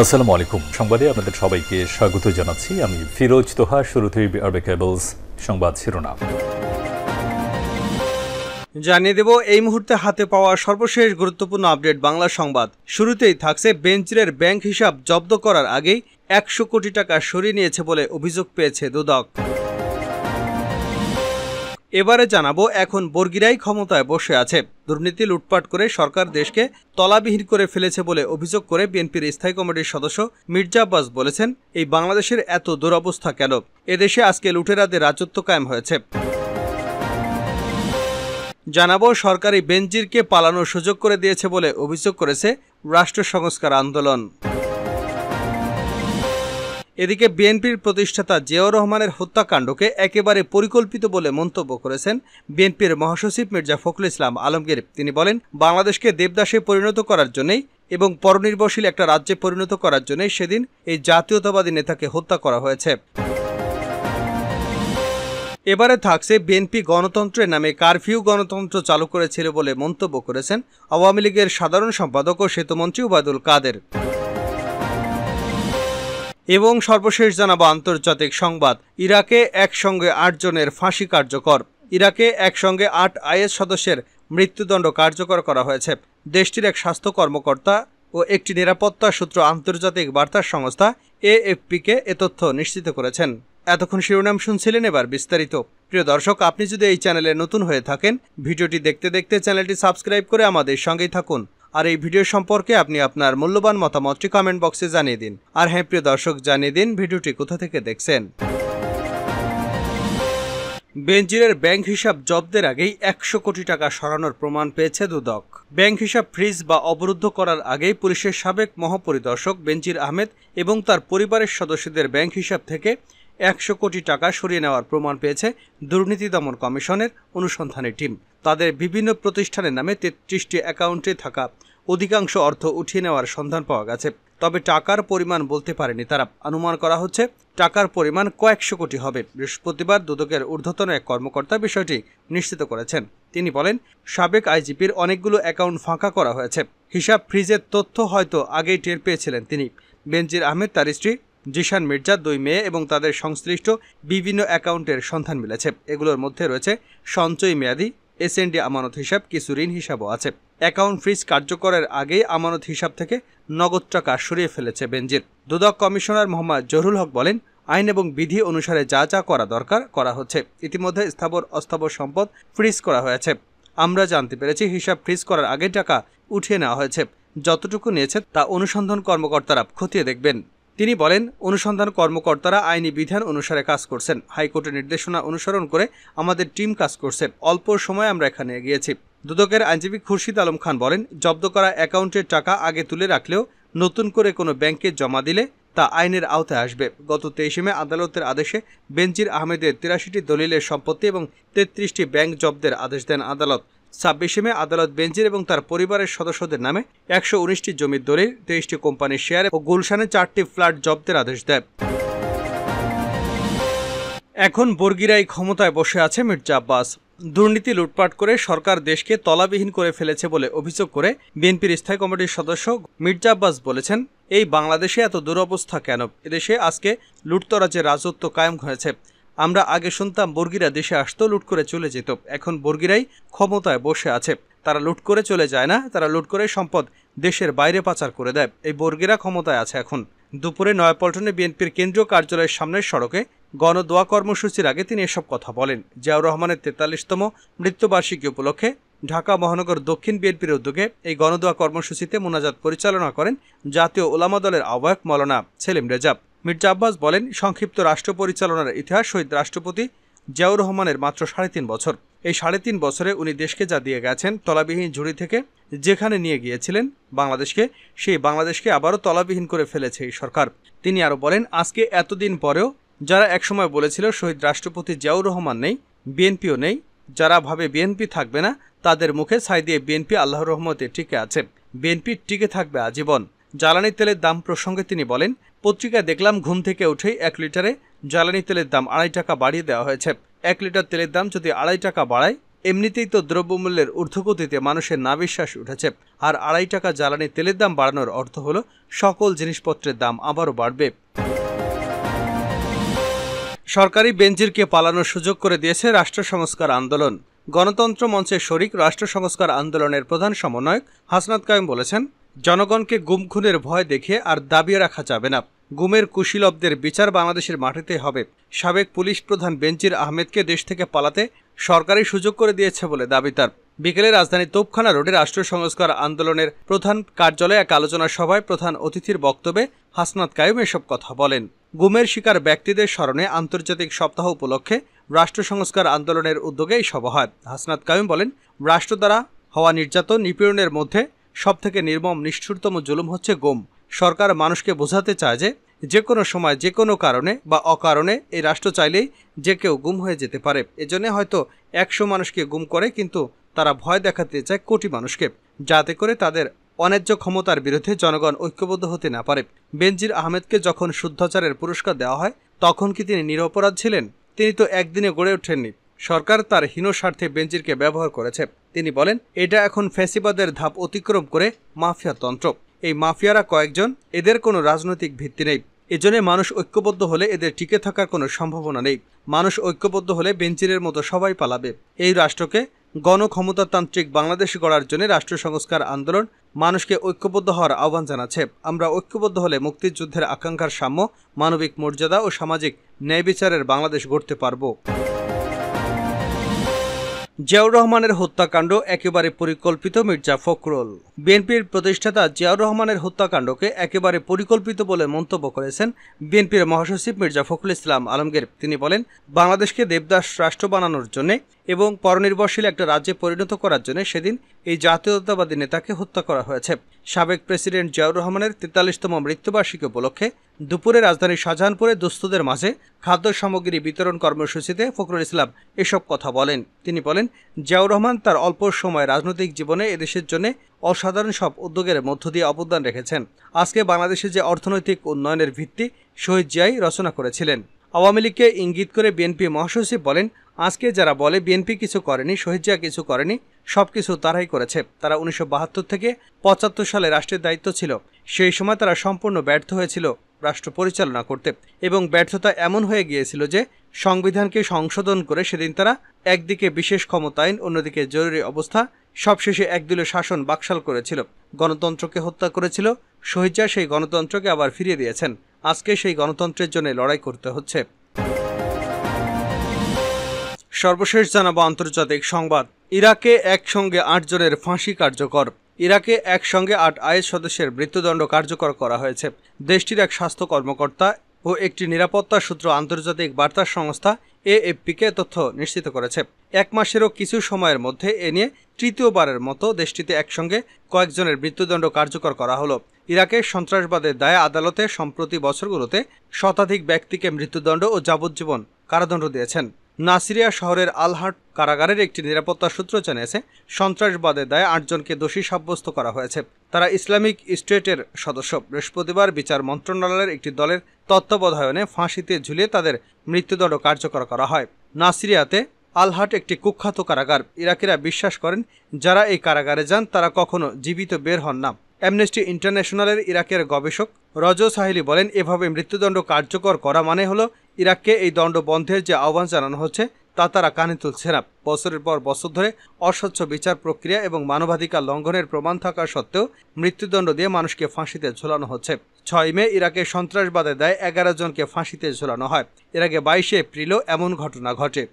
আসসালামু আলাইকুম। সংবাদে আপনাদের সবাইকে স্বাগত জানাচ্ছি। আমি ফিরোজ তোহা। শুরুতেই আরবে কেবলস সংবাদ শিরোনাম জানিয়ে দেব এই মুহূর্তে হাতে পাওয়া সর্বশেষ গুরুত্বপূর্ণ আপডেট বাংলা সংবাদ। শুরুতেই থাকছে বেনজিরের ব্যাংক হিসাব জব্দ করার আগেই ১০০ কোটি টাকা সরিয়ে নিয়েছে বলে অভিযোগ পেয়েছে দুদক। এবারে জানাবো এখন বর্গিরাই ক্ষমতায় বসে আছে। দুর্নীতি লুটপাট করে সরকার দেশকে তলাবিহীন করে ফেলেছে বলে অভিযোগ করে বিএনপির স্থায়ী কমিটির সদস্য মির্জা আব্বাস বলেছেন, এই বাংলাদেশের এত দুরবস্থা কেন? এদেশে আজকে লুটেরাদের রাজত্ব কায়েম হয়েছে। জানাবো সরকারি বেনজিরকে পালানোর সুযোগ করে দিয়েছে বলে অভিযোগ করেছে রাষ্ট্র সংস্কার আন্দোলন। এদিকে বিএনপির প্রতিষ্ঠাতা জিয়াউর রহমানের হত্যাকাণ্ডকে একেবারে পরিকল্পিত বলে মন্তব্য করেছেন বিএনপির মহাসচিব মির্জা ফখরুল ইসলাম আলমগীর। তিনি বলেন, বাংলাদেশকে দেবদাসে পরিণত করার জন্যই এবং পরনির্ভরশীল একটা রাজ্যে পরিণত করার জন্যই সেদিন এই জাতীয়তাবাদী নেতাকে হত্যা করা হয়েছে। এবারে থাকছে বিএনপি গণতন্ত্রের নামে কারফিউ গণতন্ত্র চালু করেছিল বলে মন্তব্য করেছেন আওয়ামী লীগের সাধারণ সম্পাদক ও সেতুমন্ত্রী ওবায়দুল কাদের। এবং সর্বশেষ জানাবো আন্তর্জাতিক সংবাদ। ইরাকে একসঙ্গে ৮ জনের ফাঁসি কার্যকর। ইরাকে একসঙ্গে ৮ আইএস সদস্যের মৃত্যুদণ্ড কার্যকর করা হয়েছে। দেশটির এক স্বাস্থ্য কর্মকর্তা ও একটি নিরাপত্তা সূত্র আন্তর্জাতিক বার্তা সংস্থা এএফপিকে এ তথ্য নিশ্চিত করেছেন। এতক্ষণ শিরোনাম শুনছিলেন, এবার বিস্তারিত। প্রিয় দর্শক, আপনি যদি এই চ্যানেলে নতুন হয়ে থাকেন, ভিডিওটি দেখতে দেখতে চ্যানেলটি সাবস্ক্রাইব করে আমাদের সঙ্গেই থাকুন। আর এই ভিডিও সম্পর্কে আপনি আপনার মূল্যবান মতামতটি কমেন্ট বক্সে জানিয়ে দিন। আর হ্যাঁ প্রিয় দর্শক, জানিয়ে দিন ভিডিওটি কোথা থেকে দেখছেন। বেনজিরের ব্যাংক হিসাব জব্দের আগেই ১০০ কোটি টাকা সরানোর প্রমাণ পেয়েছে দুদক। ব্যাংক হিসাব ফ্রিজ বা অবরুদ্ধ করার আগেই পুলিশের সাবেক মহাপরিদর্শক বেনজির আহমেদ এবং তার পরিবারের সদস্যদের ব্যাংক হিসাব থেকে ১০০ কোটি টাকা সরিয়ে নেওয়ার প্রমাণ পেয়েছে দুর্নীতি দমন কমিশনের অনুসন্ধানী টিম। তাদের বিভিন্ন প্রতিষ্ঠানের নামে ৩৩টি অ্যাকাউন্টে থাকা অধিকাংশ অর্থ উঠিয়ে নেওয়ার সন্ধান পাওয়া গেছে। তবে টাকার পরিমাণ বলতে পারেনি তারা। অনুমান করা হচ্ছে টাকার পরিমাণ কয়েকশো কোটি হবে। বৃহস্পতিবার দুদকের ঊর্ধ্বতন এক কর্মকর্তা বিষয়টি নিশ্চিত করেছেন। তিনি বলেন, সাবেক আইজিপির অনেকগুলো অ্যাকাউন্ট ফাঁকা করা হয়েছে। হিসাব ফ্রিজের তথ্য হয়তো আগেই টের পেয়েছিলেন তিনি। বেনজির আহমেদ, তার স্ত্রী জিশান মির্জা, 2 মেয়ে এবং তাদের সংশ্লিষ্ট বিভিন্ন অ্যাকাউন্টের সন্ধান মিলেছে। এগুলোর মধ্যে রয়েছে সঞ্চয়ী মেয়াদি, এসএনডি আমানত হিসাব, কিছু ঋণ হিসাবও আছে। অ্যাকাউন্ট ফ্রিজ কার্যকরের আগেই আমানত হিসাব থেকে নগদ টাকা সরিয়ে ফেলেছে বেনজির। দুদক কমিশনার মোহাম্মদ জহুরুল হক বলেন, আইন এবং বিধি অনুসারে যা যা করা দরকার করা হচ্ছে। ইতিমধ্যে স্থাবর অস্থাবর সম্পদ ফ্রিজ করা হয়েছে। আমরা জানতে পেরেছি হিসাব ফ্রিজ করার আগে টাকা উঠিয়ে নেওয়া হয়েছে। যতটুকু নিয়েছে তা অনুসন্ধান কর্মকর্তারা খতিয়ে দেখবেন। তিনি বলেন, অনুসন্ধান কর্মকর্তারা আইনি বিধান অনুসারে কাজ করছেন। হাইকোর্টের নির্দেশনা অনুসরণ করে আমাদের টিম কাজ করছে। অল্প সময় আমরা এখানে এগিয়েছি। দুদকের আইনজীবী খুরশিদ আলম খান বলেন, জব্দ করা অ্যাকাউন্টের টাকা আগে তুলে রাখলেও নতুন করে কোনো ব্যাংকে জমা দিলে তা আইনের আওতায় আসবে। গত 23 মে আদালতের আদেশে বেনজির আহমেদের 83টি দলিলের সম্পত্তি এবং 33টি ব্যাংক জব্দের আদেশ দেন আদালত। 26 মে আদালত বেনজির এবং তার পরিবারের সদস্যদের নামে 119টি জমির দলিল, 23টি কোম্পানির শেয়ার ও গুলশানে 4টি ফ্ল্যাট জব্দের আদেশ দেয়। এখন বর্গিরাই ক্ষমতায় বসে আছে মির্জা আব্বাস। দুর্নীতি লুটপাট করে সরকার দেশকে তলাবিহীন করে ফেলেছে বলে অভিযোগ করে বিএনপির স্থায়ী কমিটির সদস্য মির্জা আব্বাস বলেছেন, এই বাংলাদেশে এত দুরবস্থা কেন? এদেশে আজকে লুটতরাজের রাজত্ব কায়েম হয়েছে। আমরা আগে শুনতাম বর্গিরা দেশে আসতো, লুট করে চলে যেত। এখন বর্গিরাই ক্ষমতায় বসে আছে। তারা লুট করে চলে যায় না, তারা লুট করে সম্পদ দেশের বাইরে পাচার করে দেয়। এই বর্গিরা ক্ষমতায় আছে এখন। দুপুরে নয়াপল্টনে বিএনপির কেন্দ্রীয় কার্যালয়ের সামনের সড়কে গণদোয়া কর্মসূচির আগে তিনি এসব কথা বলেন। জিয়াউর রহমানের 43তম মৃত্যুবার্ষিকী উপলক্ষে ঢাকা মহানগর দক্ষিণ বিএনপির উদ্যোগে এই গণদোয়া কর্মসূচিতে মোনাজাত পরিচালনা করেন জাতীয় ওলামা দলের আহ্বায়ক মাওলানা সেলিম রেজা। মির্জা আব্বাস বলেন, সংক্ষিপ্ত রাষ্ট্র পরিচালনার ইতিহাস শহীদ রাষ্ট্রপতি জিয়াউর রহমানের মাত্র 3.5 বছর। এই 3.5 বছরে উনি দেশকে যা দিয়ে গেছেন, তলাবিহীন ঝুড়ি থেকে যেখানে নিয়ে গিয়েছিলেন বাংলাদেশকে, সেই বাংলাদেশকে আবারও তলাবিহীন করে ফেলেছে এই সরকার। তিনি আরও বলেন, আজকে এতদিন পরেও যারা একসময় বলেছিল শহীদ রাষ্ট্রপতি জিয়াউর রহমান নেই, বিএনপিও নেই, যারা ভাবে বিএনপি থাকবে না, তাদের মুখে ছাই দিয়ে বিএনপি আল্লাহর রহমতে টিকে আছে। বিএনপি টিকে থাকবে আজীবন। জ্বালানি তেলের দাম প্রসঙ্গে তিনি বলেন, পত্রিকায় দেখলাম ঘুম থেকে উঠেই 1 লিটারে জ্বালানি তেলের দাম 2.5 টাকা বাড়িয়ে দেওয়া হয়েছে। 1 লিটার তেলের দাম যদি 2.5 টাকা বাড়ায়, এমনিতেই তো দ্রব্যমূল্যের ঊর্ধ্বগতিতে মানুষের নাভিশ্বাস উঠেছে, আর 2.5 টাকা জ্বালানি তেলের দাম বাড়ানোর অর্থ হলো সকল জিনিসপত্রের দাম আবারও বাড়বে। সরকারি বেনজিরকে পালানোর সুযোগ করে দিয়েছে রাষ্ট্র সংস্কার আন্দোলন। গণতন্ত্র মঞ্চের শরিক রাষ্ট্র সংস্কার আন্দোলনের প্রধান সমন্বয়ক হাসনাত কায়ুম বলেছেন, জনগণকে গুম খুনের ভয় দেখিয়ে আর দাবিয়ে রাখা যাবে না। গুমের কুশীলবদের বিচার বাংলাদেশের মাটিতে হবে। সাবেক পুলিশ প্রধান বেনজির আহমেদকে দেশ থেকে পালাতে সরকারি সুযোগ করে দিয়েছে বলে দাবি তার। বিকেলে রাজধানীর তোপখানা রোডে রাষ্ট্র সংস্কার আন্দোলনের প্রধান কার্যালয়ে এক আলোচনা সভায় প্রধান অতিথির বক্তব্যে হাসনাত কায়ুম এসব কথা বলেন। গুমের শিকার ব্যক্তিদের স্মরণে আন্তর্জাতিক সপ্তাহ উপলক্ষে রাষ্ট্র সংস্কার আন্দোলনের উদ্যোগে এই সভা হয়। হাসনাত কায়ুম বলেন, রাষ্ট্র দ্বারা হওয়া নির্যাতন নিপীড়নের মধ্যে সবথেকে নির্মম নিষ্ঠুরতম জুলুম হচ্ছে গুম। সরকার মানুষকে বোঝাতে চায় যে কোনো সময় যে কোনো কারণে বা অকারণে এই রাষ্ট্র চাইলেই যে কেউ গুম হয়ে যেতে পারে। এজন্য হয়তো 100 মানুষকে গুম করে, কিন্তু তারা ভয় দেখাতে চায় কোটি মানুষকে, যাতে করে তাদের অন্যায্য ক্ষমতার বিরুদ্ধে জনগণ ঐক্যবদ্ধ হতে না পারে। বেনজির আহমেদকে যখন শুদ্ধাচারের পুরস্কার দেওয়া হয় তখন কি তিনি নিরপরাধ ছিলেন? তিনি তো একদিনে গড়ে ওঠেননি। সরকার তার হীন স্বার্থে বেনজিরকে ব্যবহার করেছে। তিনি বলেন, এটা এখন ফ্যাসিবাদের ধাপ অতিক্রম করে মাফিয়াতন্ত্র। এই মাফিয়ারা কয়েকজন, এদের কোনো রাজনৈতিক ভিত্তি নেই। এজন্য মানুষ ঐক্যবদ্ধ হলে এদের টিকে থাকার কোনো সম্ভাবনা নেই। মানুষ ঐক্যবদ্ধ হলে বেনজিরের মতো সবাই পালাবে। এই রাষ্ট্রকে গণক্ষমতাতান্ত্রিক বাংলাদেশ গড়ার জন্য রাষ্ট্র সংস্কার আন্দোলন মানুষকে ঐক্যবদ্ধ হওয়ার আহ্বান জানাচ্ছে। আমরা ঐক্যবদ্ধ হলে মুক্তিযুদ্ধের আকাঙ্ক্ষার সাম্য, মানবিক মর্যাদা ও সামাজিক ন্যায় বিচারের বাংলাদেশ গড়তে পারব। জিয়াউর রহমানের হত্যাকাণ্ড একেবারে পরিকল্পিত, মির্জা ফখরুল। বিএনপির প্রতিষ্ঠাতা জিয়াউর রহমানের হত্যাকাণ্ডকে একেবারে পরিকল্পিত বলে মন্তব্য করেছেন বিএনপির মহাসচিব মির্জা ফখরুল ইসলাম আলমগীর। তিনি বলেন, বাংলাদেশকে দেবদাস রাষ্ট্র বানানোর জন্য এবং পরনির্ভরশীল একটা রাজ্যে পরিণত করার জন্য সেদিন এই জাতীয়তাবাদী নেতাকে হত্যা করা হয়েছে। সাবেক প্রেসিডেন্ট জিয়াউর রহমানের 43তম মৃত্যুবার্ষিকী উপলক্ষে দুপুরে রাজধানীর শাহজাহানপুরে দুস্থদের মাঝে খাদ্য সামগ্রী বিতরণ কর্মসূচিতে ফখরুল ইসলাম এসব কথা বলেন। তিনি বলেন, জিয়াউর রহমান তার অল্প সময় রাজনৈতিক জীবনে এদেশের জন্য অসাধারণ সব উদ্যোগের মধ্য দিয়ে অবদান রেখেছেন। আজকে বাংলাদেশের যে অর্থনৈতিক উন্নয়নের ভিত্তি শহীদ জিয়াই রচনা করেছিলেন। আওয়ামী লীগকে ইঙ্গিত করে বিএনপি মহাসচিব বলেন, আজকে যারা বলে বিএনপি কিছু করেনি, শহীদ জিয়া কিছু করেনি, সবকিছু তারাই করেছে। তারা 1972 থেকে 75 সালে রাষ্ট্রের দায়িত্ব ছিল। সেই সময় তারা সম্পূর্ণ ব্যর্থ হয়েছিল রাষ্ট্র পরিচালনা করতে, এবং ব্যর্থতা এমন হয়ে গিয়েছিল যে সংবিধানকে সংশোধন করে সেদিন তারা একদিকে বিশেষ ক্ষমতায়ন, অন্যদিকে জরুরি অবস্থা, সবশেষে একদলীয় শাসন বাকশাল করেছিল, গণতন্ত্রকে হত্যা করেছিল। শহীদ জিয়া সেই গণতন্ত্রকে আবার ফিরিয়ে দিয়েছেন। আজকে সেই গণতন্ত্রের জন্য লড়াই করতে হচ্ছে। সর্বশেষ জানাবো আন্তর্জাতিক সংবাদ। ইরাকে একসঙ্গে 8 জনের ফাঁসি কার্যকর। ইরাকে একসঙ্গে 8 আইএস সদস্যের মৃত্যুদণ্ড কার্যকর করা হয়েছে। দেশটির এক স্বাস্থ্য কর্মকর্তা ও একটি নিরাপত্তা সূত্র আন্তর্জাতিক বার্তা সংস্থা এএফপিকে তথ্য নিশ্চিত করেছে। 1 মাসেরও কিছু সময়ের মধ্যে এ নিয়ে তৃতীয়বারের মতো দেশটিতে একসঙ্গে কয়েকজনের মৃত্যুদণ্ড কার্যকর করা হলো। ইরাকে সন্ত্রাসবাদের দায়ে আদালতে সম্প্রতি বছরগুলোতে শতাধিক ব্যক্তিকে মৃত্যুদণ্ড ও যাবজ্জীবন কারাদণ্ড দিয়েছেন। নাসিরিয়া শহরের আলহাট কারাগারের একটি নিরাপত্তা সূত্র জানিয়েছে, সন্ত্রাসবাদের দায়ে 8 জনকে দোষী সাব্যস্ত করা হয়েছে। তারা ইসলামিক স্টেটের সদস্য। বৃহস্পতিবার বিচার মন্ত্রণালয়ের একটি দলের তত্ত্বাবধানে ফাঁসিতে ঝুলিয়ে তাদের মৃত্যুদণ্ড কার্যকর করা হয়। নাসিরিয়াতে আলহাট একটি কুখ্যাত কারাগার। ইরাকিরা বিশ্বাস করেন, যারা এই কারাগারে যান তারা কখনো জীবিত বের হন না। অ্যামনেস্টি ইন্টারন্যাশনালের ইরাকের গবেষক রজ সাহিলি বলেন, এভাবে মৃত্যুদণ্ড কার্যকর করা মানে হলো ইরাককে এই দণ্ড বন্ধের যে আহ্বান জানানো হচ্ছে তা তারা কানে তুলছে না। বছরের পর বছর ধরে অস্বচ্ছ বিচার প্রক্রিয়া এবং মানবাধিকার লঙ্ঘনের প্রমাণ থাকা সত্ত্বেও মৃত্যুদণ্ড দিয়ে মানুষকে ফাঁসিতে ঝোলানো হচ্ছে। 6 মে ইরাকে সন্ত্রাসবাদের দায়ে 11 জনকে ফাঁসিতে ঝোলানো হয়। এর আগে 22 এপ্রিলও এমন ঘটনা ঘটে।